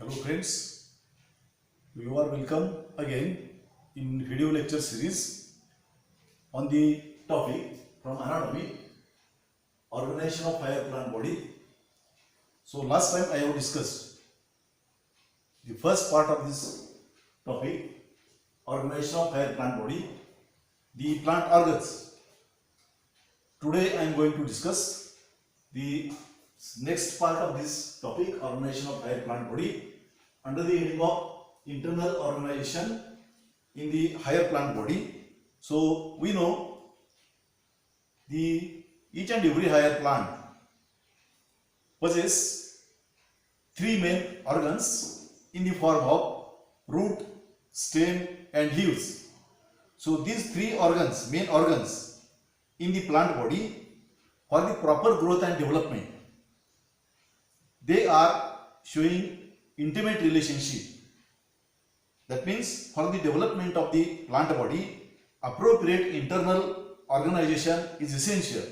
Hello friends, you are welcome again in video lecture series on the topic from anatomy, organization of higher plant body. So last time I have discussed the first part of this topic, organization of higher plant body, the plant organs. Today I am going to discuss the next part of this topic, organization of higher plant body, under the heading of internal organization in the higher plant body. So we know each and every higher plant possesses three main organs in the form of root, stem and leaves. So these three organs, main organs in the plant body, for the proper growth and development, they are showing intimate relationship. That means for the development of the plant body, appropriate internal organization is essential.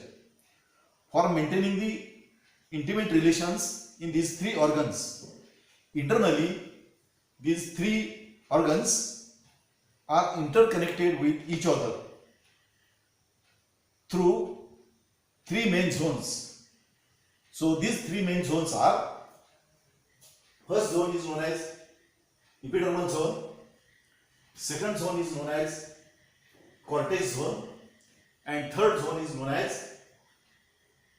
For maintaining the intimate relations in these three organs, internally these three organs are interconnected with each other through three main zones. So these three main zones are: first zone is known as epidermal zone, second zone is known as cortex zone, and third zone is known as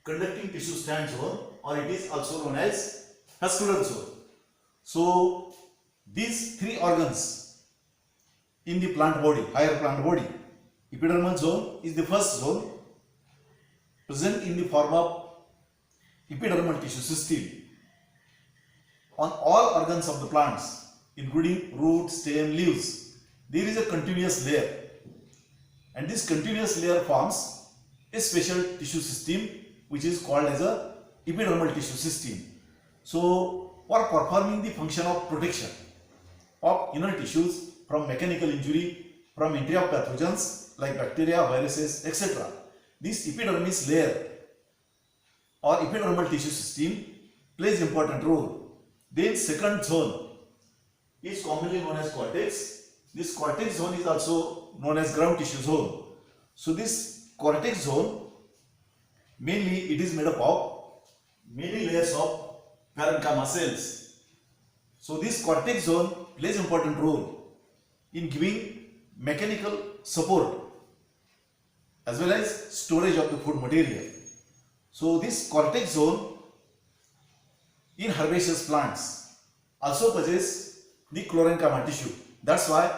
conducting tissue stand zone, or it is also known as vascular zone. So these three organs in the plant body, higher plant body, epidermal zone is the first zone, present in the form of epidermal tissue system. On all organs of the plants, including root, stem, leaves, there is a continuous layer, and this continuous layer forms a special tissue system which is called as a epidermal tissue system. So for performing the function of protection of inner tissues from mechanical injury, from entry of pathogens like bacteria, viruses, etc., this epidermis layer or epidermal tissue system plays important role. Then second zone is commonly known as cortex. This cortex zone is also known as ground tissue zone. So this cortex zone, mainly it is made up of many layers of parenchyma cells. So this cortex zone plays important role in giving mechanical support as well as storage of the food material. So this cortex zone in herbaceous plants also possess the chlorenchyma tissue. That's why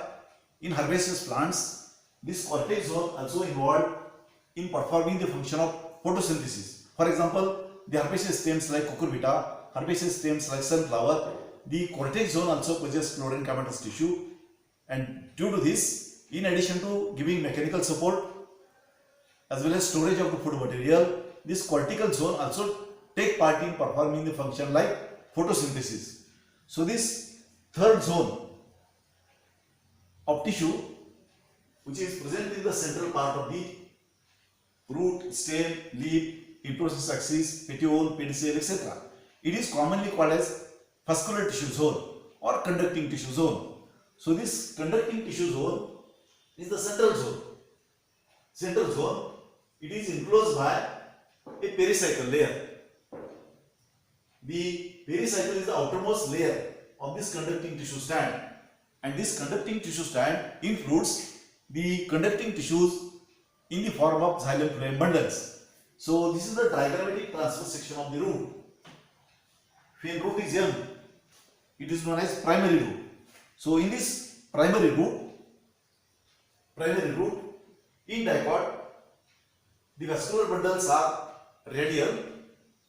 in herbaceous plants this cortex zone also involved in performing the function of photosynthesis. For example, the herbaceous stems like cucurbita, herbaceous stems like sunflower, the cortex zone also possesses chlorenchymatous tissue, and due to this, in addition to giving mechanical support as well as storage of the food material, this cortical zone also take part in performing the function like photosynthesis. So this third zone of tissue, which is present in the central part of the root, stem, leaf, inflorescence axis, petiole, pedicel, etc., it is commonly called as vascular tissue zone or conducting tissue zone. So this conducting tissue zone is the central zone. Central zone, it is enclosed by a pericycle layer. The pericycle is the outermost layer of this conducting tissue stand, and this conducting tissue stand includes the conducting tissues in the form of xylem phloem bundles. So this is the diagrammatic transverse section of the root. When root is young, it is known as primary root. So in this primary root in dicot, the vascular bundles are radial.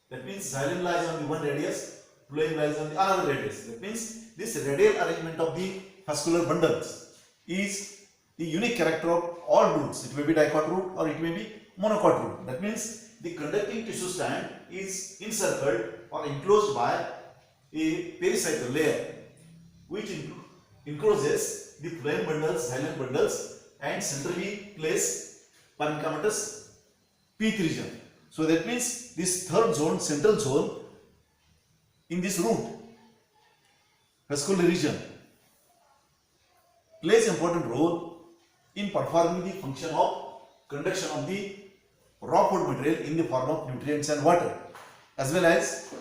That means xylem lies on the one radius, phloem lies on the another radius. That means this radial arrangement of the vascular bundles is the unique character of all roots. It may be dicot root or it may be monocot root. That means the conducting tissue stand is encircled or enclosed by a pericycle layer which encloses the phloem bundles, xylem bundles, and centrally placed parenchymatous pith region. So that means this third zone, central zone in this root, vascular region plays important role in performing the function of conduction of the raw food material in the form of nutrients and water, as well as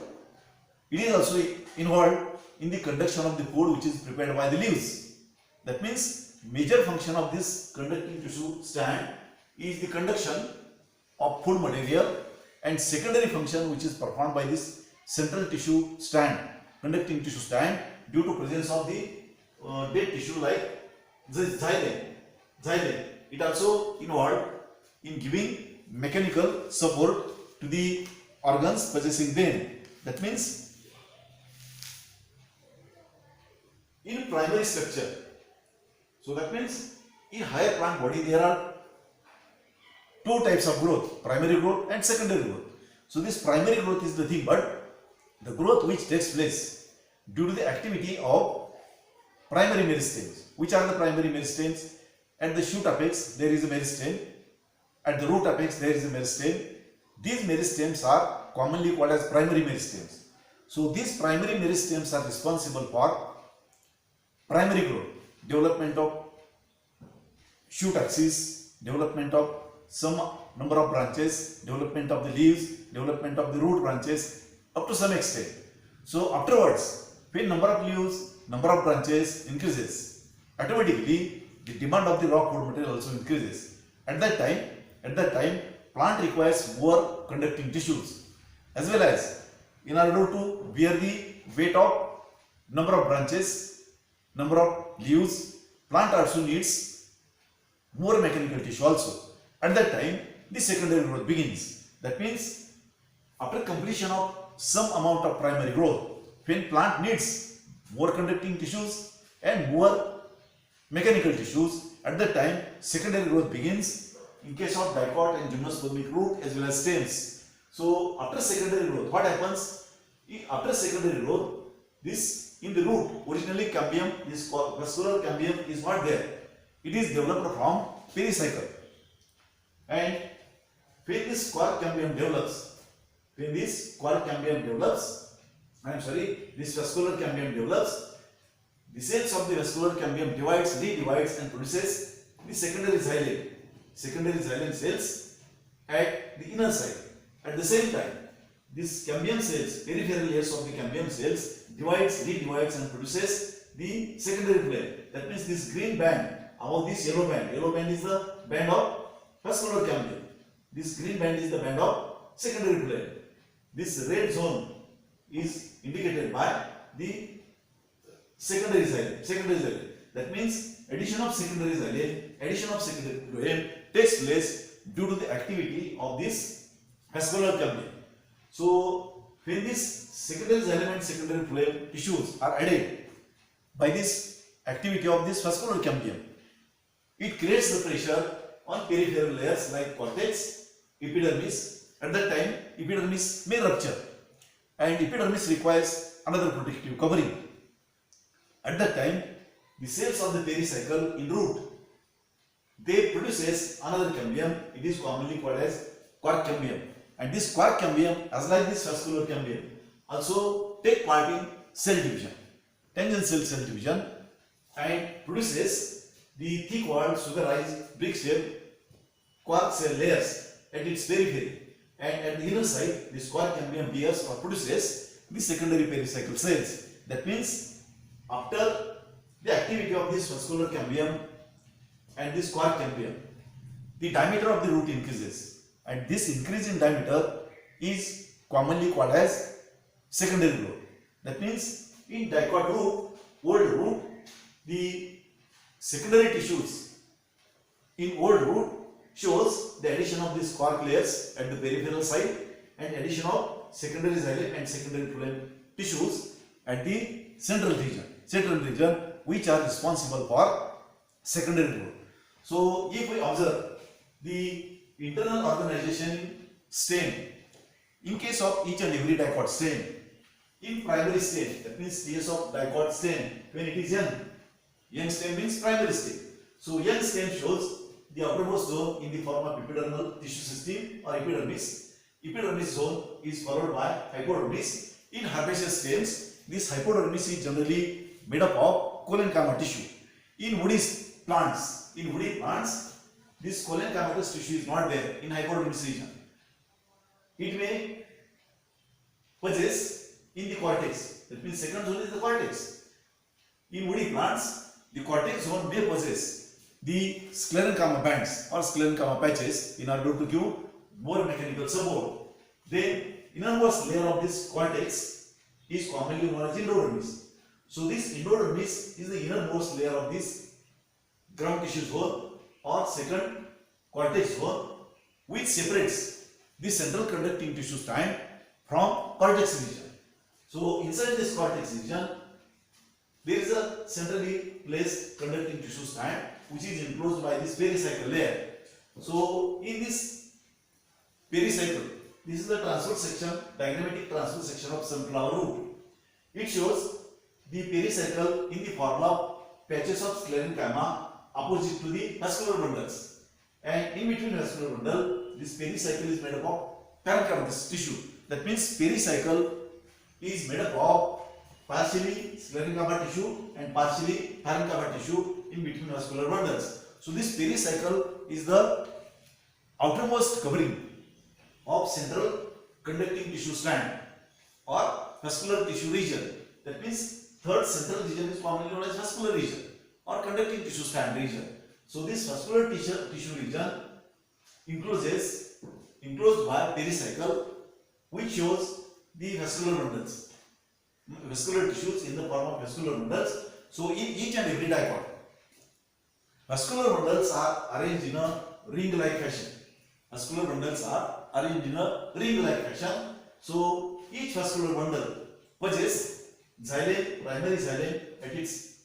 it is also involved in the conduction of the food which is prepared by the leaves. That means major function of this conducting tissue stand is the conduction of food material, and secondary function which is performed by this central tissue stand, conducting tissue stand, due to presence of the dead tissue like the xylem. It also involved in giving mechanical support to the organs possessing them. That means in primary structure, so that means in higher plant body there are two types of growth, primary growth and secondary growth. So this primary growth is nothing but the growth which takes place due to the activity of primary meristems. Which are the primary meristems? At the shoot apex there is a meristem, at the root apex there is a meristem. These meristems are commonly called as primary meristems. So these primary meristems are responsible for primary growth, development of shoot axis, development of some number of branches, development of the leaves, development of the root branches up to some extent. So afterwards, when number of leaves, number of branches increases, automatically the demand of the raw food material also increases. At that time, plant requires more conducting tissues, as well as in order to bear the weight of number of branches, number of leaves, plant also needs more mechanical tissue also. At that time, the secondary growth begins. That means after completion of some amount of primary growth, when plant needs more conducting tissues and more mechanical tissues, at that time secondary growth begins in case of dicot and gymnospermic root as well as stems. So after secondary growth, what happens? After secondary growth, this in the root, originally cambium, this vascular cambium is not there. It is developed from pericycle. And when this quark cambium develops, this vascular cambium develops, the cells of the vascular cambium redivides and produces the secondary xylem cells at the inner side. At the same time, this cambium cells, peripheral layers of the cambium cells redivides and produces the secondary phloem. That means this green band above this yellow band is the band of vascular cambium. This green band is the band of secondary phloem. This red zone is indicated by the secondary xylem. That means addition of secondary phloem takes place due to the activity of this vascular cambium. So when this secondary xylem and secondary phloem tissues are added by this activity of this vascular cambium, it creates the pressure on peripheral layers like cortex, epidermis. At that time, epidermis may rupture and epidermis requires another protective covering. At that time, the cells of the pericycle in root, they produces another cambium. It is commonly called as quark cambium. And this quark cambium, as like this vascular cambium, also take part in cell division, tangential cell division, and produces the thick walled sugarized brick shaped quark cell layers at its periphery. And at the inner side, this quark cambium bears or produces the secondary pericycle cells. That means after the activity of this vascular cambium and this quark cambium, the diameter of the root increases, and this increase in diameter is commonly called as secondary growth. That means in dicot root, old root, the secondary tissues in old root shows the addition of these quark layers at the peripheral side and addition of secondary xylem and secondary phloem tissues at the central region, which are responsible for secondary growth. So if we observe the internal organization in stem, in case of each and every dicot stem, in primary stem, that means case of dicot stem, when it is young stem means primary stem. So young stem shows the uppermost zone in the form of epidermal tissue system or epidermis. Epidermis zone is followed by hypodermis. In herbaceous stems, this hypodermis is generally made up of collenchyma tissue. In woody plants, this collenchymatous tissue is not there in hypodermis region. It may possess in the cortex. That means second zone is the cortex. In woody plants, the cortex zone may possess the sclerenchyma bands or sclerenchyma patches in order to give more mechanical support. Then innermost layer of this cortex is commonly known as endodermis. So this endodermis is the innermost layer of this ground tissue zone or second cortex zone, which separates the central conducting tissue strand from cortex region. So inside this cortex region, there is a centrally placed conducting tissue strand which is enclosed by this pericycle layer. So in this pericycle, this is the transverse section, diagrammatic transverse section of sunflower root. It shows the pericycle in the form of patches of sclerenchyma opposite to the vascular bundles. And in between vascular bundle, this pericycle is made up of parenchymatous tissue. That means pericycle is made up of partially sclerenchyma tissue and partially parenchyma tissue in between vascular bundles. So this pericycle is the outermost covering of central conducting tissue strand or vascular tissue region. That means third central region is commonly known as vascular region or conducting tissue strand region. So this vascular tissue region enclosed by pericycle, which shows the vascular bundles, vascular tissues in the form of vascular bundles. So in each and every dipod, vascular bundles are arranged in a ring-like fashion. Vascular bundles are arranged in a ring-like fashion. So each vascular bundle possesses xylem, primary xylem at its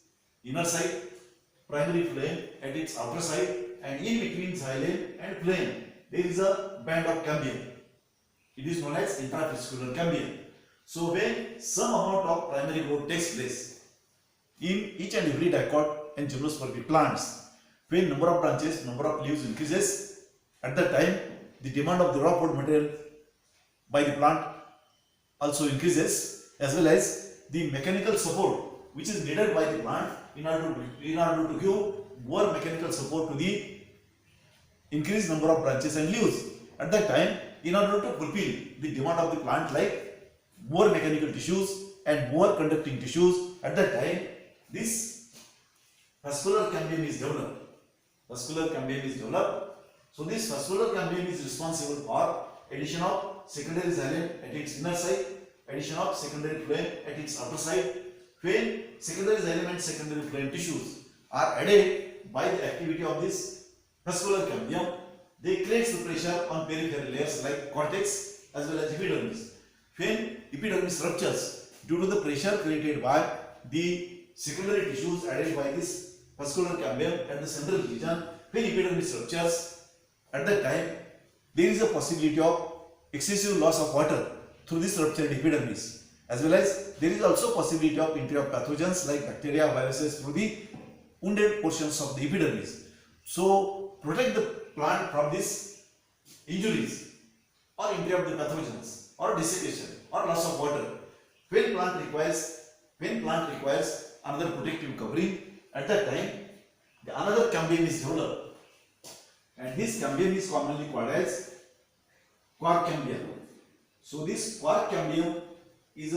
inner side, primary phloem at its outer side, and in between xylem and phloem there is a band of cambium. It is known as intravascular cambium. So when some amount of primary growth takes place in each and every dicot and gymnospermic plants, when number of branches, number of leaves increases, at that time the demand of the raw food material by the plant also increases, as well as the mechanical support which is needed by the plant in order to give more mechanical support to the increased number of branches and leaves. At that time, in order to fulfill the demand of the plant, like more mechanical tissues and more conducting tissues, at that time this vascular cambium is developed. So this vascular cambium is responsible for addition of secondary xylem at its inner side, addition of secondary phloem at its outer side. When secondary xylem and secondary phloem tissues are added by the activity of this vascular cambium, they create the pressure on peripheral layers like cortex as well as epidermis. When epidermis ruptures due to the pressure created by the secondary tissues added by this vascular cambium at the central region, when epidermis ruptures, at that time there is a possibility of excessive loss of water through this ruptured epidermis, as well as there is also possibility of entry of pathogens like bacteria, viruses through the wounded portions of the epidermis. So protect the plant from these injuries or entry of the pathogens or desiccation or loss of water. When plant requires another protective covering, at that time another cambium is developed, and this cambium is commonly called as quark cambium. So this quark cambium is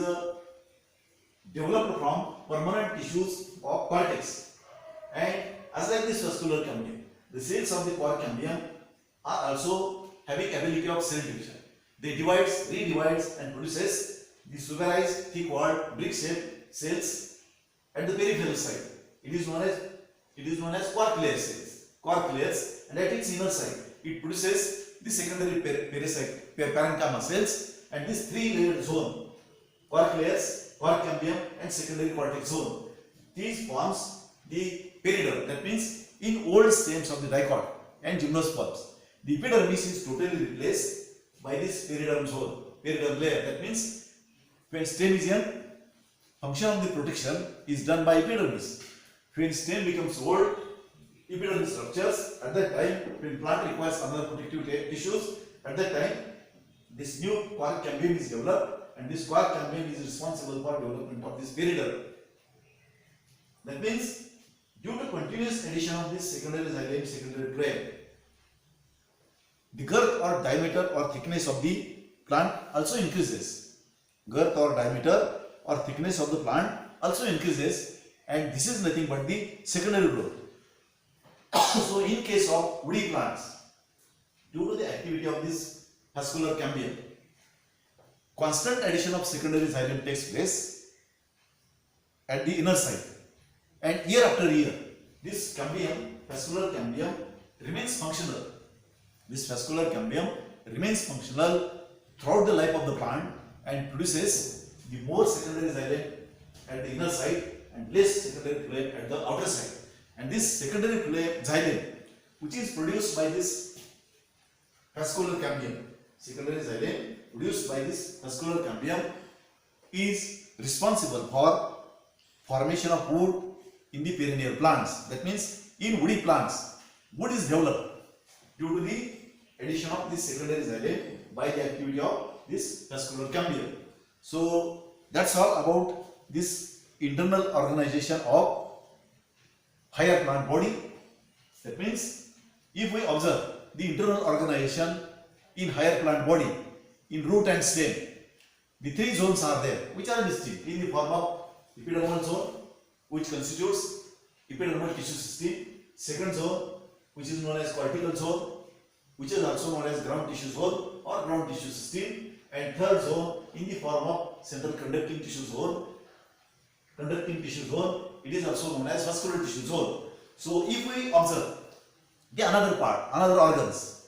developed from permanent tissues of cortex, and as like this vascular cambium, the cells of the quark cambium are also having ability of cell division. They redivides and produces the sugarized thick walled brick shaped cells at the peripheral side. It is known as quark layer cells. And at its inner side, it produces the secondary parenchyma cells, and this three-layered zone, quark layers, quark cambium, and secondary cortex zone, these forms the periderm. That means in old stems of the dicot and gymnosperms, the epidermis is totally replaced by this periderm zone, periderm layer. That means when stem is young, function of the protection is done by epidermis. When stem becomes old, epidermis ruptures. At that time, when plant requires another protective tissues, at that time this new quark cambium is developed, and this quark cambium is responsible for development of this periderm. That means due to continuous addition of this secondary xylem, secondary phloem, the girth or diameter or thickness of the plant also increases. Girth or diameter or thickness of the plant also increases, and this is nothing but the secondary growth. So in case of woody plants, due to the activity of this vascular cambium, constant addition of secondary xylem takes place at the inner side, and year after year this cambium, vascular cambium, remains functional. This vascular cambium remains functional throughout the life of the plant and produces the more secondary xylem at the inner side and less secondary phloem at the outer side. And this secondary xylem, which is produced by this vascular cambium, secondary xylem produced by this vascular cambium, is responsible for formation of wood in the perennial plants. That means in woody plants, wood is developed due to the addition of this secondary xylem by the activity of this vascular cambium. So that's all about this internal organization of higher plant body. That means if we observe the internal organization in higher plant body, in root and stem, the three zones are there which are distinct in the form of epidermal zone, which constitutes epidermal tissue system; second zone, which is known as cortical zone, which is also known as ground tissue zone or ground tissue system; and third zone in the form of central conducting tissue zone. It is also known as vascular tissue zone. So if we observe the another organs,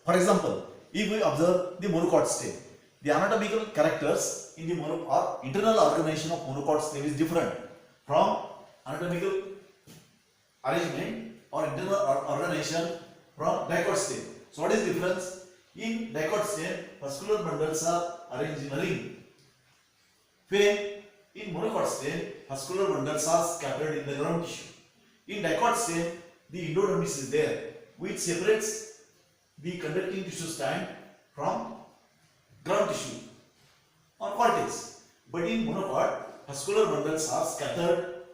for example, if we observe the monocot stem, the anatomical characters in the internal organization of monocot stem is different from anatomical arrangement or internal organization from dicot stem. So what is the difference? In dicot stem, vascular bundles are arranged in a ring. When in monocot stem, vascular bundles are scattered in the ground tissue. In dicot stem, the endodermis is there, which separates the conducting tissue stand from ground tissue or cortex. But in monocot, vascular bundles are scattered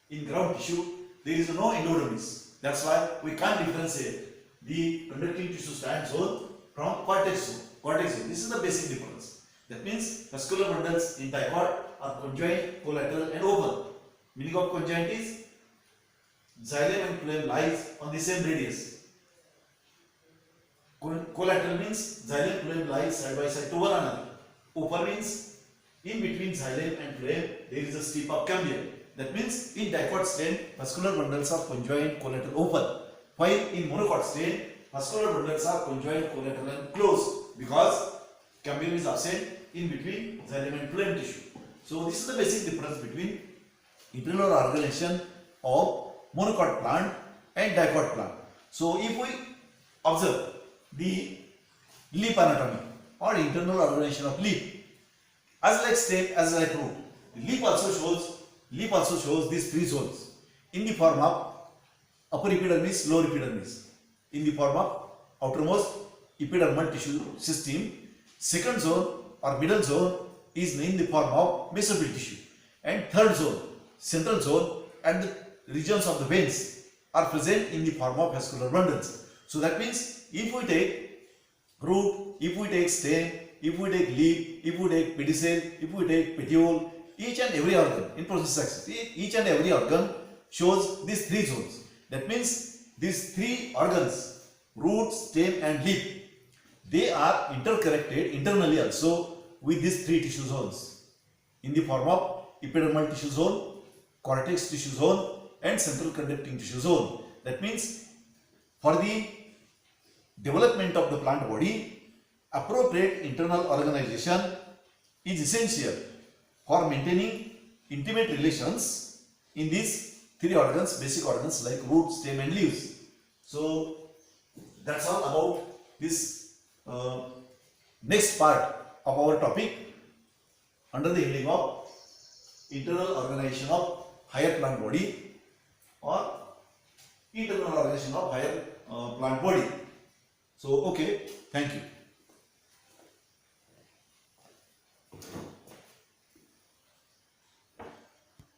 in ground tissue. There is no endodermis. That's why we can't differentiate the conducting tissue stand zone from cortex zone. This is the basic difference. That means vascular bundles in dicot are conjoined, collateral and open. Meaning of conjoined is xylem and phloem lies on the same radius. Collateral means xylem and phloem lies side by side to one another. Open means in between xylem and phloem there is a strip of cambium. That means in dicot stem, vascular bundles are conjoined, collateral, open. While in monocot stem, vascular bundles are conjoined, collateral and closed, because cambium is absent in between xylem and phloem tissue. So this is the basic difference between internal organization of monocot plant and dicot plant. So if we observe the leaf anatomy or internal organization of leaf, as like stem, as like root, the leaf also shows these three zones in the form of upper epidermis, lower epidermis, in the form of outermost epidermal tissue system. Second zone or middle zone is in the form of mesophyll tissue, and third zone, central zone, and the regions of the veins are present in the form of vascular bundles. So that means if we take root, if we take stem, if we take leaf, if we take pedicel, if we take petiole, each and every organ in process axis, each and every organ shows these three zones. That means these three organs, root, stem and leaf, they are interconnected internally also with these three tissue zones in the form of epidermal tissue zone, cortex tissue zone and central conducting tissue zone. That means for the development of the plant body, appropriate internal organization is essential for maintaining intimate relations in these three organs, basic organs like root, stem and leaves. So that's all about this next part of our topic under the heading of internal organization of higher plant body or internal organization of higher plant body. So okay, thank you.